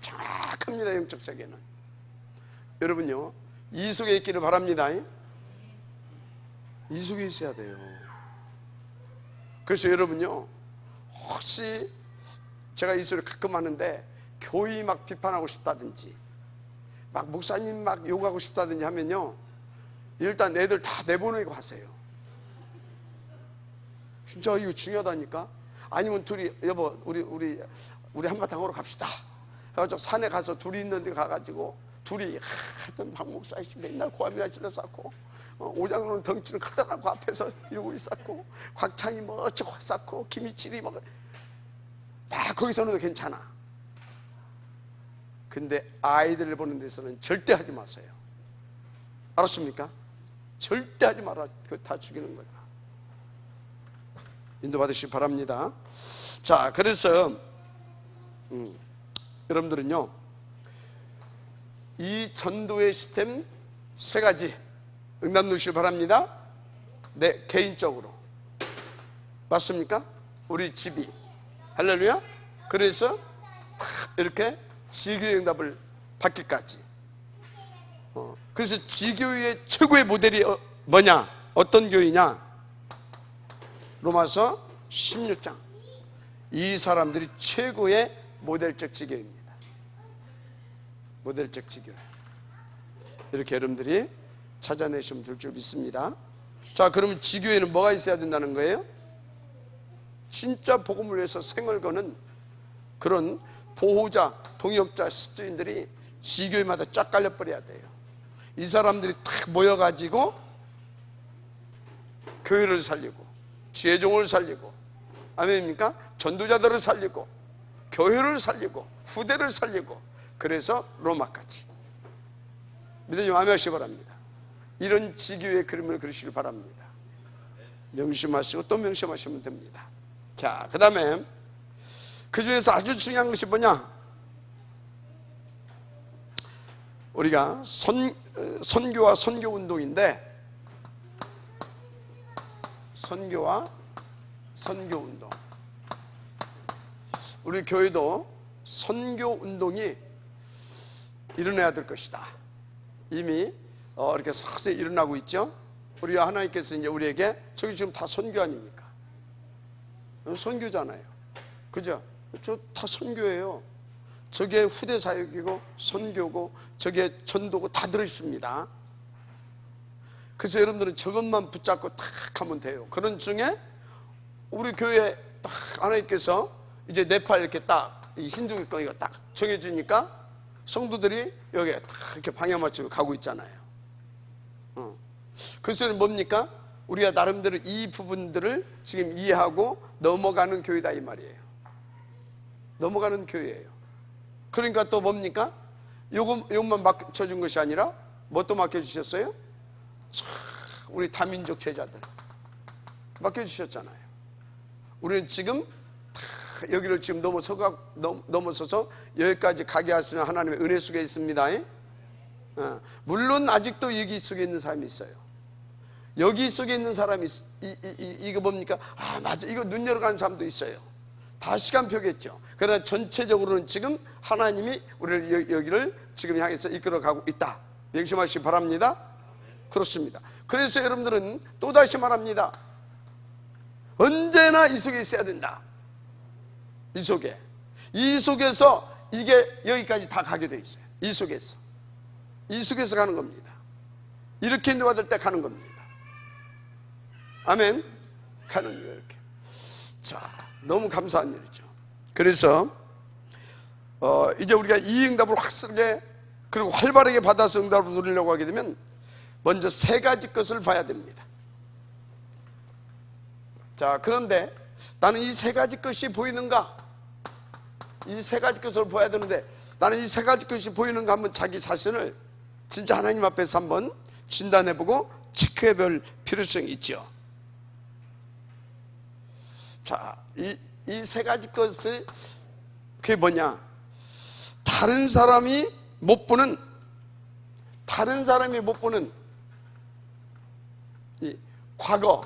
정확합니다. 영적 세계는. 여러분요 이 속에 있기를 바랍니다. 이 속에 있어야 돼요. 그래서 여러분요 혹시 제가 이 소리를 가끔 하는데 교회 막 비판하고 싶다든지 막 목사님 막 욕하고 싶다든지 하면요 일단 애들 다 내보내고 하세요. 진짜 이거 중요하다니까. 아니면 둘이 여보 우리 한바탕으로 갑시다 해가지고 산에 가서 둘이 있는 데 가가지고 둘이 하여튼 박 목사 맨날 고함이나 질러 쌓고 오장로는 덩치는 크다라고 앞에서 이러고 있었고 곽창이 뭐 어쩌고 쌓고 김희칠이 막 거기서는 괜찮아. 근데 아이들을 보는 데서는 절대 하지 마세요. 알았습니까? 절대 하지 마라. 그거 다 죽이는 거다. 인도받으시기 바랍니다. 자, 그래서 여러분들은요 이 전도의 시스템 세 가지 응답 누시길 바랍니다. 네, 개인적으로 맞습니까? 우리 집이 할렐루야. 그래서 이렇게 지교의 응답을 받기까지. 그래서 지교의 최고의 모델이 뭐냐? 어떤 교회냐? 로마서 16장. 이 사람들이 최고의 모델적 지교입니다. 모델적 지교. 이렇게 여러분들이 찾아내시면 될 줄 믿습니다. 자, 그러면 지교에는 뭐가 있어야 된다는 거예요? 진짜 복음을 위해서 생을 거는 그런 보호자, 동역자, 식주인들이 지교회마다 쫙 깔려버려야 돼요. 이 사람들이 탁 모여가지고 교회를 살리고 지혜종을 살리고 아멘입니까? 전도자들을 살리고 교회를 살리고 후대를 살리고 그래서 로마까지 믿으시면 아멘 하시기 바랍니다. 이런 지교의 그림을 그리시길 바랍니다. 명심하시고 또 명심하시면 됩니다. 자, 그 다음에 그 중에서 아주 중요한 것이 뭐냐? 우리가 선교와 선교운동인데 선교와 선교운동. 우리 교회도 선교운동이 일어나야 될 것이다. 이미 이렇게 서서히 일어나고 있죠. 우리가 하나님께서 이제 우리에게 저기 지금 다 선교 아닙니까? 선교잖아요. 그죠? 저 다 선교예요. 저게 후대 사역이고 선교고 저게 전도고 다 들어있습니다. 그래서 여러분들은 저것만 붙잡고 탁 하면 돼요. 그런 중에 우리 교회에 딱 하나님께서 이제 네팔 이렇게 딱 이 힌두교가 딱 정해지니까 성도들이 여기에 딱 이렇게 방향 맞추고 가고 있잖아요. 그래서 뭡니까? 우리가 나름대로 이 부분들을 지금 이해하고 넘어가는 교회다 이 말이에요. 넘어가는 교회예요. 그러니까 또 뭡니까? 요것만 맡겨준 것이 아니라 뭐 또 맡겨주셨어요? 우리 다민족 제자들 맡겨주셨잖아요. 우리는 지금 여기를 지금 넘어서서 여기까지 가게 하시는 하나님의 은혜 속에 있습니다. 물론 아직도 여기 속에 있는 사람이 있어요. 여기 속에 있는 사람이 이거 뭡니까? 아 맞아, 이거 눈 열어가는 사람도 있어요. 다 시간표겠죠. 그러나 전체적으로는 지금 하나님이 우리를 여기를 지금 향해서 이끌어가고 있다. 명심하시기 바랍니다. 그렇습니다. 그래서 여러분들은 또다시 말합니다. 언제나 이 속에 있어야 된다. 이 속에서 이게 여기까지 다 가게 돼 있어요. 이 속에서 가는 겁니다. 이렇게 인도받을 때 가는 겁니다. 아멘. 가는 거예요. 이렇게. 자, 너무 감사한 일이죠. 그래서 이제 우리가 이 응답을 확실하게 그리고 활발하게 받아서 응답을 누리려고 하게 되면 먼저 세 가지 것을 봐야 됩니다. 자, 그런데 나는 이 세 가지 것이 보이는가? 이 세 가지 것을 봐야 되는데 나는 이 세 가지 것이 보이는가 한번 자기 자신을 진짜 하나님 앞에서 한번 진단해보고 체크해볼 필요성이 있죠. 자, 이 세 가지 것을 그게 뭐냐? 다른 사람이 못 보는 이 과거,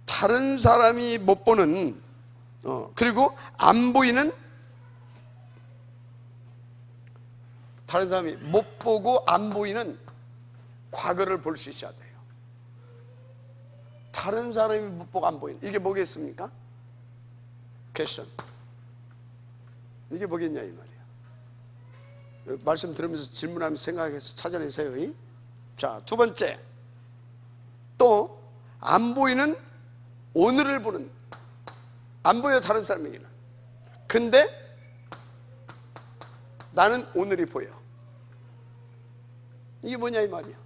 다른 사람이 못 보는 그리고 안 보이는, 다른 사람이 못 보고 안 보이는 과거를 볼 수 있어야 돼요. 다른 사람이 못 보고 안 보이는, 이게 뭐겠습니까? 퀘션. 이게 뭐겠냐 이 말이야. 말씀 들으면서 질문하면서 생각해서 찾아내세요. 자, 두 번째, 또 안 보이는 오늘을 보는, 안 보여 다른 사람에게는. 근데 나는 오늘이 보여. 이게 뭐냐 이 말이야.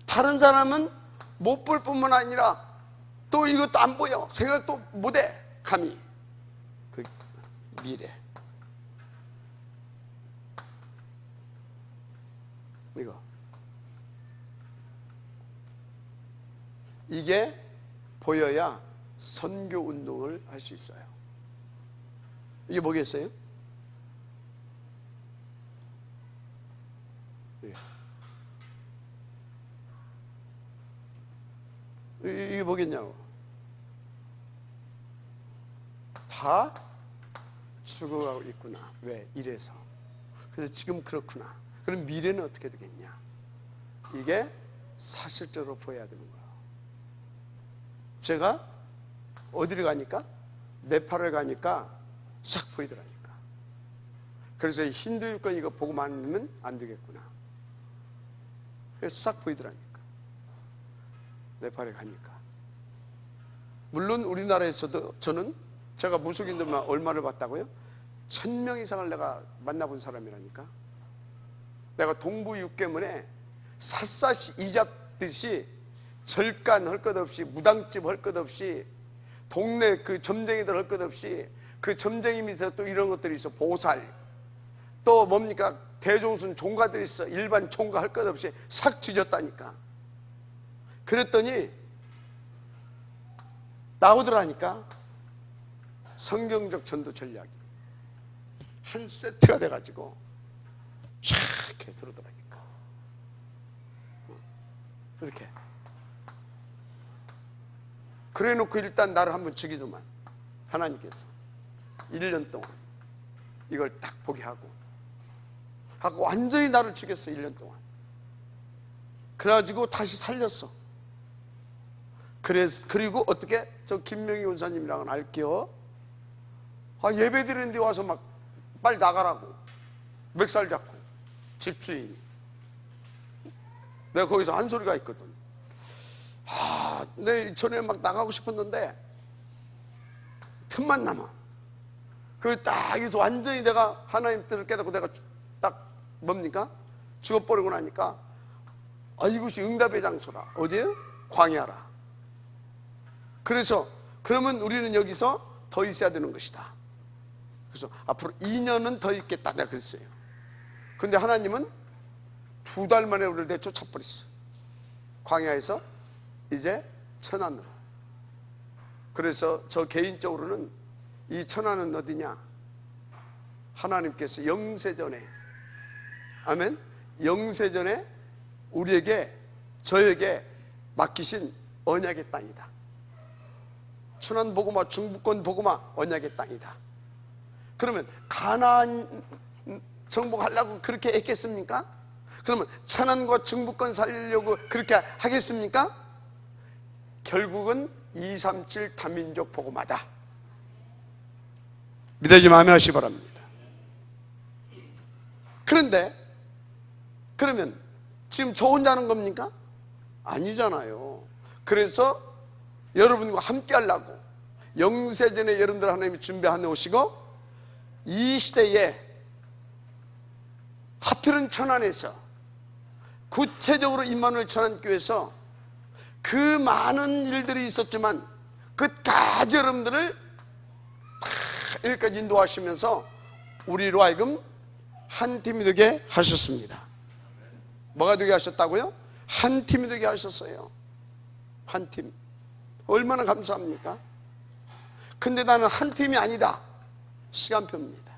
다른 사람은 못 볼 뿐만 아니라 또 이것도 안 보여. 생각도 못해. 감히. 그 미래. 이게 보여야 선교 운동을 할 수 있어요. 이게 뭐겠어요? 이게 뭐겠냐고. 다 죽어가고 있구나. 왜? 이래서. 그래서 지금 그렇구나. 그럼 미래는 어떻게 되겠냐? 이게 사실적으로 보여야 되는 거예요. 제가 어디를 가니까? 네팔을 가니까 싹 보이더라니까. 그래서 힌두 유권 이거 보고만 하면 안 되겠구나. 그래서 싹 보이더라니까. 네팔에 가니까. 물론 우리나라에서도 저는 제가 무속인들만 얼마를 봤다고요? 1000명 이상을 내가 만나본 사람이라니까. 내가 동부 육계문에 샅샅이 이잡듯이 절간 할 것 없이, 무당집 할 것 없이, 동네 그 점쟁이들 할 것 없이, 그 점쟁이 밑에 또 이런 것들이 있어. 보살, 또 뭡니까? 대종순 종가들이 있어. 일반 종가 할 것 없이 싹 뒤졌다니까. 그랬더니 나오더라니까. 성경적 전도 전략이 한 세트가 돼가지고 쫙 이렇게 들어오더라니까. 이렇게 그래 놓고 일단 나를 한번 죽이더만 하나님께서 1년 동안 이걸 딱 보게 하고 완전히 나를 죽였어. 1년 동안. 그래가지고 다시 살렸어. 그리고 어떻게? 저 김명희 원사님이랑은 알게요. 예배 드리는데 와서 막 빨리 나가라고 멱살 잡고, 집주인이. 내가 거기서 한 소리가 있거든. 내 전에 막 나가고 싶었는데 틈만 남아. 그 딱 여기서 완전히 내가 하나님 뜻을 깨닫고 내가 딱 뭡니까? 죽어버리고 나니까 이것이 응답의 장소라. 어디에요? 광야라. 그래서 그러면 우리는 여기서 더 있어야 되는 것이다. 그래서 앞으로 2년은 더 있겠다 내가 그랬어요. 근데 하나님은 2달 만에 우리를 내쫓아버렸어. 광야에서 이제 천안으로. 그래서 저 개인적으로는 이 천안은 어디냐? 하나님께서 영세전에, 아멘, 영세전에 우리에게, 저에게 맡기신 언약의 땅이다. 천안 보고마, 중부권 보고마 언약의 땅이다. 그러면 가나안 정복하려고 그렇게 했겠습니까? 그러면 천안과 중부권 살리려고 그렇게 하겠습니까? 결국은 237 다민족 복음화다. 믿어지면 아멘 하시기 바랍니다. 그런데 그러면 지금 저 혼자 하는 겁니까? 아니잖아요. 그래서 여러분과 함께 하려고 영세전에 여러분들 하나님이 준비해 놓으시고 이 시대에 하필은 천안에서 구체적으로 임마누엘 천안교회에서 그 많은 일들이 있었지만 끝까지 여러분들을 다 여기까지 인도하시면서 우리로 하여금 한 팀이 되게 하셨습니다. 뭐가 되게 하셨다고요? 한 팀이 되게 하셨어요. 한 팀. 얼마나 감사합니까? 근데 나는 한 팀이 아니다. 시간표입니다.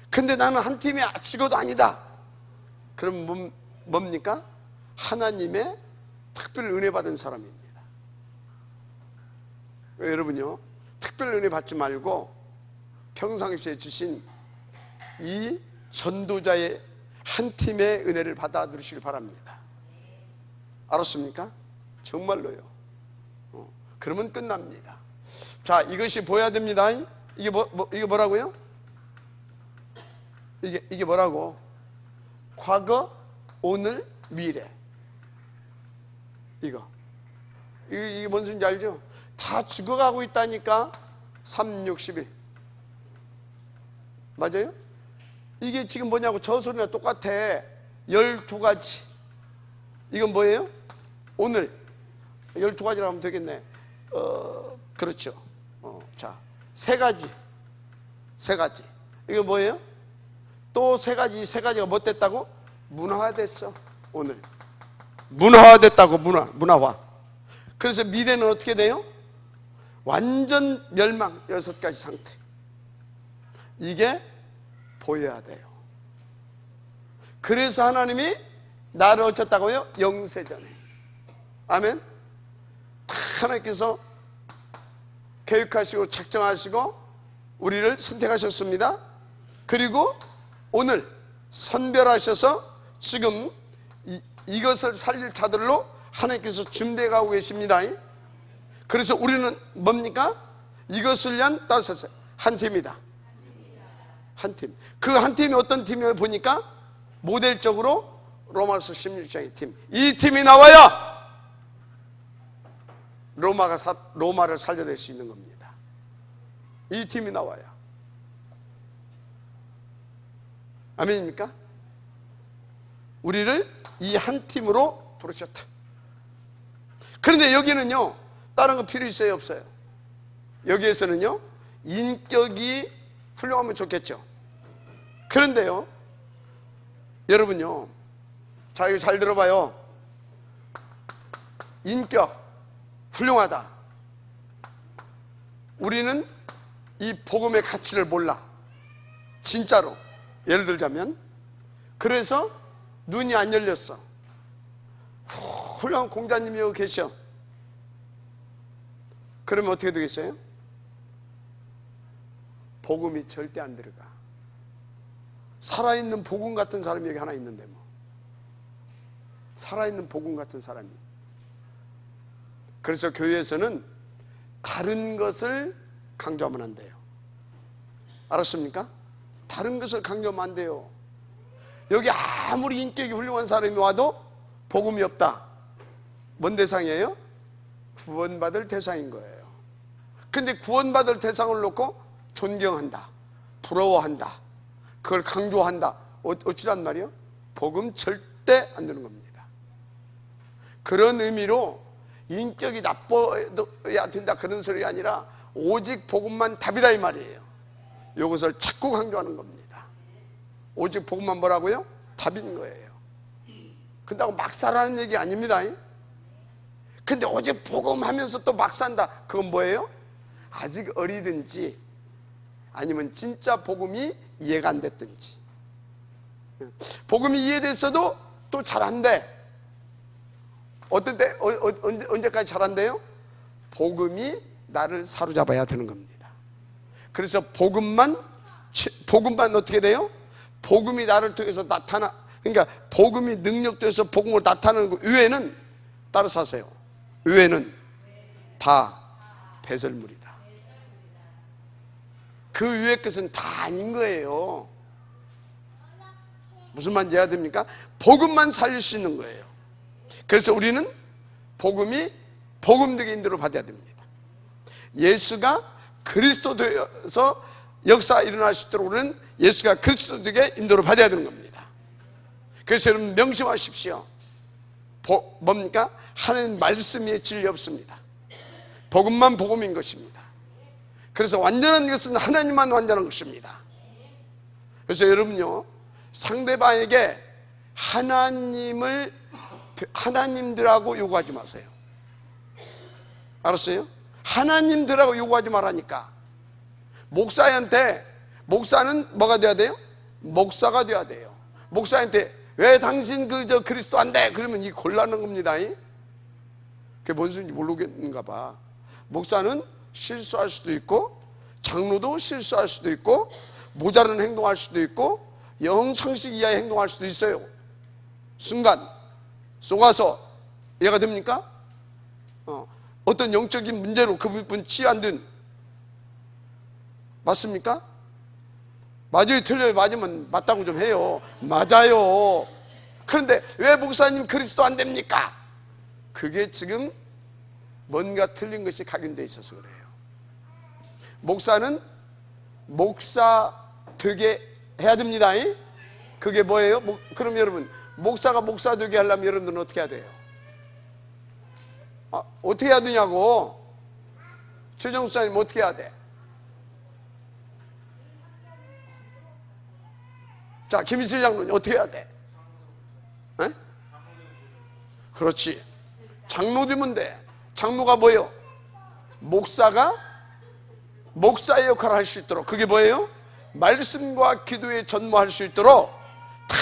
근데 나는 한 팀의 직원도 아니다. 그럼 뭡니까? 하나님의 특별 은혜 받은 사람입니다. 여러분요, 특별 은혜 받지 말고 평상시에 주신 이 전도자의 한 팀의 은혜를 받아들이시길 바랍니다. 알았습니까? 정말로요. 그러면 끝납니다. 자, 이것이 보여야 됩니다. 이게 이게 뭐라고요? 이게 뭐라고? 과거, 오늘, 미래. 이게 뭔 소리인지 알죠? 다 죽어가고 있다니까. 3, 6, 11 맞아요? 이게 지금 뭐냐고, 저 소리나 똑같아. 12가지. 이건 뭐예요? 오늘 12가지라고 하면 되겠네. 그렇죠. 자, 3가지. 이거 뭐예요? 또 3가지. 3가지가 뭐 됐다고? 문화화됐어. 오늘 문화화됐다고. 문화화. 그래서 미래는 어떻게 돼요? 완전 멸망. 6가지 상태. 이게 보여야 돼요. 그래서 하나님이 나를 어쩌다고요? 영세전에. 아멘. 다 하나님께서 계획하시고 작정하시고 우리를 선택하셨습니다. 그리고 오늘 선별하셔서 지금 이것을 살릴 자들로 하나님께서 준비해 가고 계십니다. 그래서 우리는 뭡니까? 이것을 위한 따라서 한 팀이다. 한 팀. 그 한 팀이 어떤 팀이에요? 보니까 모델적으로 로마서 16장의 팀. 이 팀이 나와야 로마를 살려낼 수 있는 겁니다. 이 팀이 나와야. 아멘입니까? 우리를 이 한 팀으로 부르셨다. 그런데 여기는요, 다른 거 필요 있어요, 없어요? 여기에서는요, 인격이 훌륭하면 좋겠죠. 그런데요, 여러분요, 자, 이거 잘 들어봐요. 인격 훌륭하다. 우리는 이 복음의 가치를 몰라. 진짜로. 예를 들자면, 그래서 눈이 안 열렸어. 훌륭한 공자님이 여기 계셔. 그러면 어떻게 되겠어요? 복음이 절대 안 들어가. 살아있는 복음 같은 사람이 여기 하나 있는데 뭐. 살아있는 복음 같은 사람이. 그래서 교회에서는 다른 것을 강조하면 안 돼요. 알았습니까? 다른 것을 강조하면 안 돼요. 여기 아무리 인격이 훌륭한 사람이 와도 복음이 없다. 뭔 대상이에요? 구원받을 대상인 거예요. 근데 구원받을 대상을 놓고 존경한다, 부러워한다, 그걸 강조한다. 어찌란 말이요? 복음 절대 안 되는 겁니다. 그런 의미로 인격이 나빠야 된다 그런 소리가 아니라 오직 복음만 답이다 이 말이에요. 이것을 자꾸 강조하는 겁니다. 오직 복음만 뭐라고요? 답인 거예요. 근다고 막 살라는 얘기 아닙니다. 근데 오직 복음 하면서 또 막 산다. 그건 뭐예요? 아직 어리든지 아니면 진짜 복음이 이해가 안 됐든지. 복음이 이해됐어도 또 잘 안 돼. 어떤 때, 언제까지 잘 안 돼요? 복음이 나를 사로잡아야 되는 겁니다. 그래서 복음만 어떻게 돼요? 복음이 나를 통해서 그러니까 복음이 능력돼서 복음을 나타내는 것 외에는, 따라서 하세요. 외에는 다 배설물이다. 그 위의 것은 다 아닌 거예요. 무슨 말인지 이해가 됩니까? 복음만 살릴 수 있는 거예요. 그래서 우리는 복음이 복음되게 인도를 받아야 됩니다. 예수가 그리스도 되어서 역사가 일어날 수 있도록 우리는 예수가 그리스도 되게 인도를 받아야 되는 겁니다. 그래서 여러분 명심하십시오. 뭡니까? 하나님 말씀에 진리 없습니다. 복음만 복음인 것입니다. 그래서 완전한 것은 하나님만 완전한 것입니다. 그래서 여러분요, 상대방에게 하나님들하고 요구하지 마세요. 알았어요? 하나님들하고 요구하지 말라니까. 목사는 뭐가 돼야 돼요? 목사가 돼야 돼요. 목사한테 왜 당신 그리스도 안 돼? 그러면 이 곤란한 겁니다. 그게 뭔 소리인지 모르겠는가 봐. 목사는 실수할 수도 있고, 장로도 실수할 수도 있고, 모자란 행동할 수도 있고, 영상식 이하의 행동할 수도 있어요. 순간 속아서 이해가 됩니까? 어떤 영적인 문제로 그 부분 치유한 맞습니까? 맞아요, 틀려요? 맞으면 맞다고 좀 해요. 맞아요. 그런데 왜 목사님 그리스도 안 됩니까? 그게 지금 뭔가 틀린 것이 각인되어 있어서 그래요. 목사는 목사 되게 해야 됩니다. 그게 뭐예요? 그럼 여러분, 목사가 목사 되게 하려면 여러분들은 어떻게 해야 돼요? 어떻게 해야 되냐고. 최정수사님 어떻게 해야 돼? 자, 김희슬 장로님 어떻게 해야 돼? 에? 그렇지. 장로 되면 돼. 장로가 뭐예요? 목사가 목사의 역할을 할 수 있도록, 그게 뭐예요? 말씀과 기도에 전무할 수 있도록 다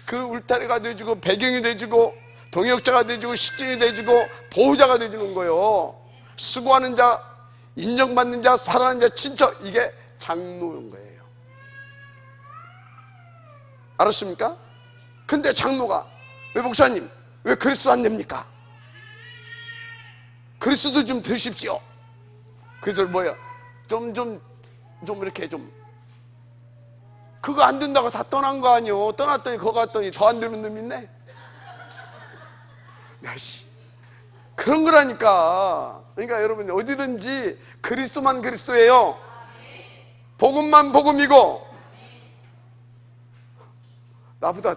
그 울타리가 돼주고, 배경이 돼주고, 동역자가 돼주고, 식증이 돼주고, 보호자가 돼주는 거예요. 수고하는 자, 인정받는 자, 사랑하는 자, 친척, 이게 장로인 거예요. 알았습니까? 근데 장로가 왜 목사님 왜 그리스도 안 됩니까? 그리스도 좀 드십시오. 그래서 뭐야? 좀 이렇게 좀 그거 안 된다고 다 떠난 거 아니요? 떠났더니 그거 갔더니 더 안 되는 놈 있네. 야씨, 그런 거라니까. 그러니까 여러분, 어디든지 그리스도만 그리스도예요. 복음만 복음이고. 나보다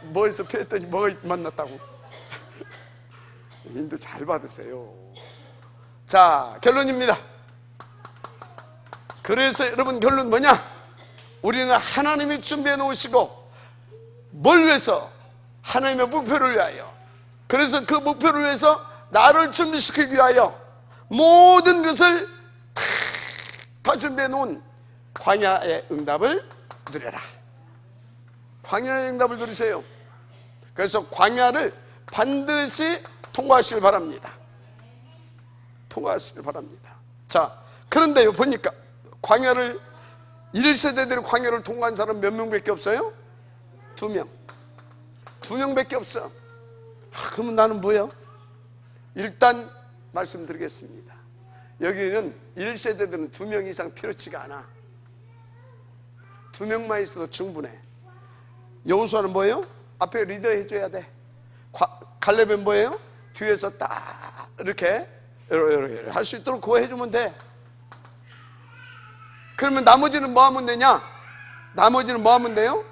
뭐에서 피했더니 뭐가 만났다고. 인도 잘 받으세요. 자, 결론입니다. 그래서 여러분, 결론 뭐냐? 우리는 하나님이 준비해 놓으시고, 뭘 위해서? 하나님의 목표를 위하여. 그래서 그 목표를 위해서 나를 준비시키기 위하여 모든 것을 다 준비해 놓은 광야의 응답을 누려라. 광야의 응답을 누리세요. 그래서 광야를 반드시 통과하시길 바랍니다. 통과하시길 바랍니다. 자, 그런데요, 보니까 광야를 1세대들이 광야를 통과한 사람 몇 명밖에 없어요? 2명. 2명밖에 없어. 그러면 나는 뭐예요? 일단 말씀드리겠습니다. 여기는 1세대들은 2명 이상 필요치가 않아. 2명만 있어도 충분해. 여호수아는 뭐예요? 앞에 리더 해줘야 돼. 갈렙은 뭐예요? 뒤에서 딱 이렇게 할 수 있도록 그거 해주면 돼. 그러면 나머지는 뭐 하면 되냐? 나머지는 뭐 하면 돼요?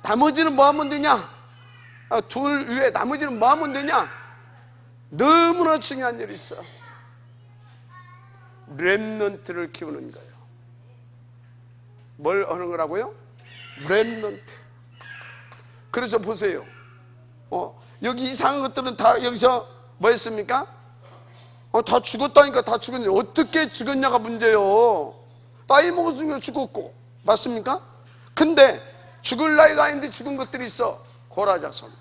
나머지는 뭐 하면 되냐? 둘 위에 나머지는 뭐 하면 되냐? 너무나 중요한 일이 있어. 렘넌트를 키우는 거예요. 뭘 하는 거라고요? 렘넌트. 그래서 보세요. 여기 이상한 것들은 다 여기서 뭐 했습니까? 다 죽었다니까. 다 죽었는데 어떻게 죽었냐가 문제예요. 나이 먹었으니까 죽었고, 맞습니까? 근데 죽을 나이도 아닌데 죽은 것들이 있어. 고라자손.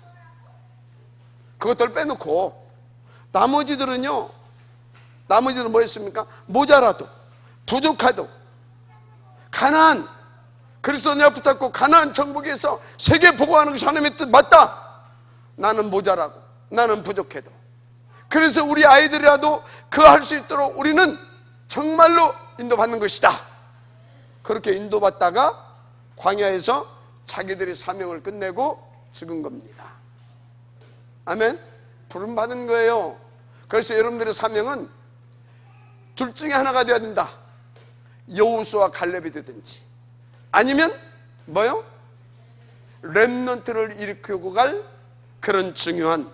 그것들 빼놓고 나머지들은 뭐 했습니까? 모자라도, 부족하도, 가나안, 그리스도 내 붙잡고 가나안 정복에서 세계 보고하는 것이 하나님의 뜻 맞다. 나는 모자라고, 나는 부족해도. 그래서 우리 아이들이라도 그 할 수 있도록 우리는 정말로 인도받는 것이다. 그렇게 인도받다가 광야에서 자기들의 사명을 끝내고 죽은 겁니다. 아멘. 부름받은 거예요. 그래서 여러분들의 사명은 둘 중에 하나가 되어야 된다. 여호수아와 갈렙이 되든지, 아니면 뭐요? 렘넌트를 일으키고 갈 그런 중요한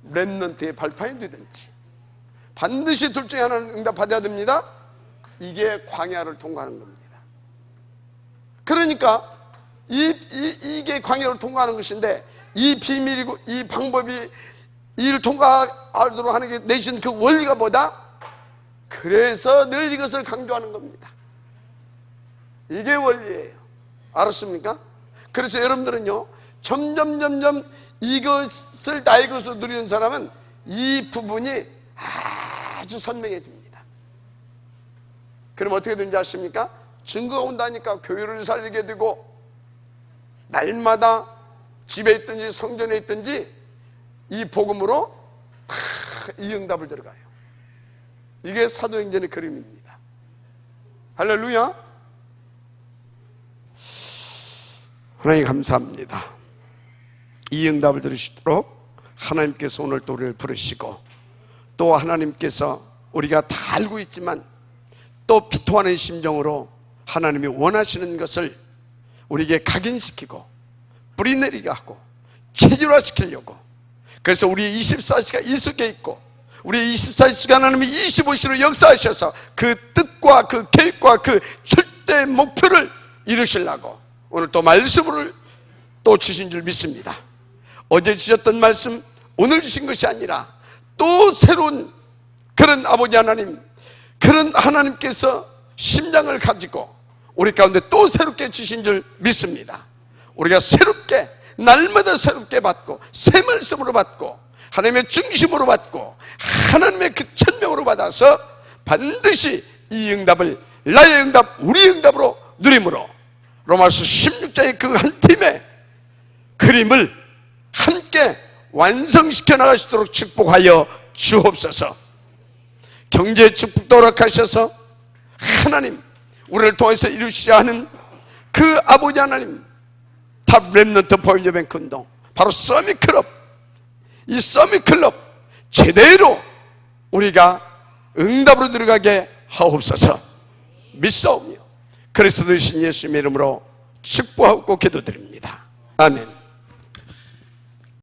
렘넌트의 발판이 되든지, 반드시 둘 중에 하나는 응답받아야 됩니다. 이게 광야를 통과하는 겁니다. 그러니까 이게 광야를 통과하는 것인데, 이 비밀이고 이 방법이 이를 통과하도록 하는 게 내신 그 원리가 뭐다? 그래서 늘 이것을 강조하는 겁니다. 이게 원리예요. 알았습니까? 그래서 여러분들은요, 점점 이것을 나의 것으로 누리는 사람은 이 부분이 아주 선명해집니다. 그럼 어떻게 되는지 아십니까? 증거가 온다니까 교회를 살리게 되고, 날마다 집에 있든지 성전에 있든지 이 복음으로 다 이 응답을 들어가요. 이게 사도행전의 그림입니다. 할렐루야. 하나님 감사합니다. 이 응답을 들으시도록 하나님께서 오늘 또 우리를 부르시고, 또 하나님께서 우리가 다 알고 있지만 또 비통하는 심정으로 하나님이 원하시는 것을 우리에게 각인시키고 뿌리내리게 하고 체질화시키려고, 그래서 우리 24시가 이 속에 있고 우리 24시간 하나님이 25시로 역사하셔서 그 뜻과 그 계획과 그 절대 목표를 이루시려고 오늘 또 말씀을 또 주신 줄 믿습니다. 어제 주셨던 말씀 오늘 주신 것이 아니라 또 새로운 그런 아버지 하나님, 그런 하나님께서 심장을 가지고 우리 가운데 또 새롭게 주신 줄 믿습니다. 우리가 새롭게 날마다 새롭게 받고 새 말씀으로 받고 하나님의 중심으로 받고 하나님의 그 천명으로 받아서 반드시 이 응답을 나의 응답, 우리 응답으로 누림으로 로마서 16장의 그 한 팀의 그림을 함께 완성시켜 나가시도록 축복하여 주옵소서. 경제의 축복도 허락하셔서 하나님 우리를 통해서 이루시려 하는 그 아버지 하나님, 탑 렘넌트 보임예배बैंक 운동, 바로 서밋클럽, 이 서밋클럽 제대로 우리가 응답으로 들어가게 하옵소서 믿사오며 그리스도 되신 예수님의 이름으로 축복하고 기도드립니다. 아멘.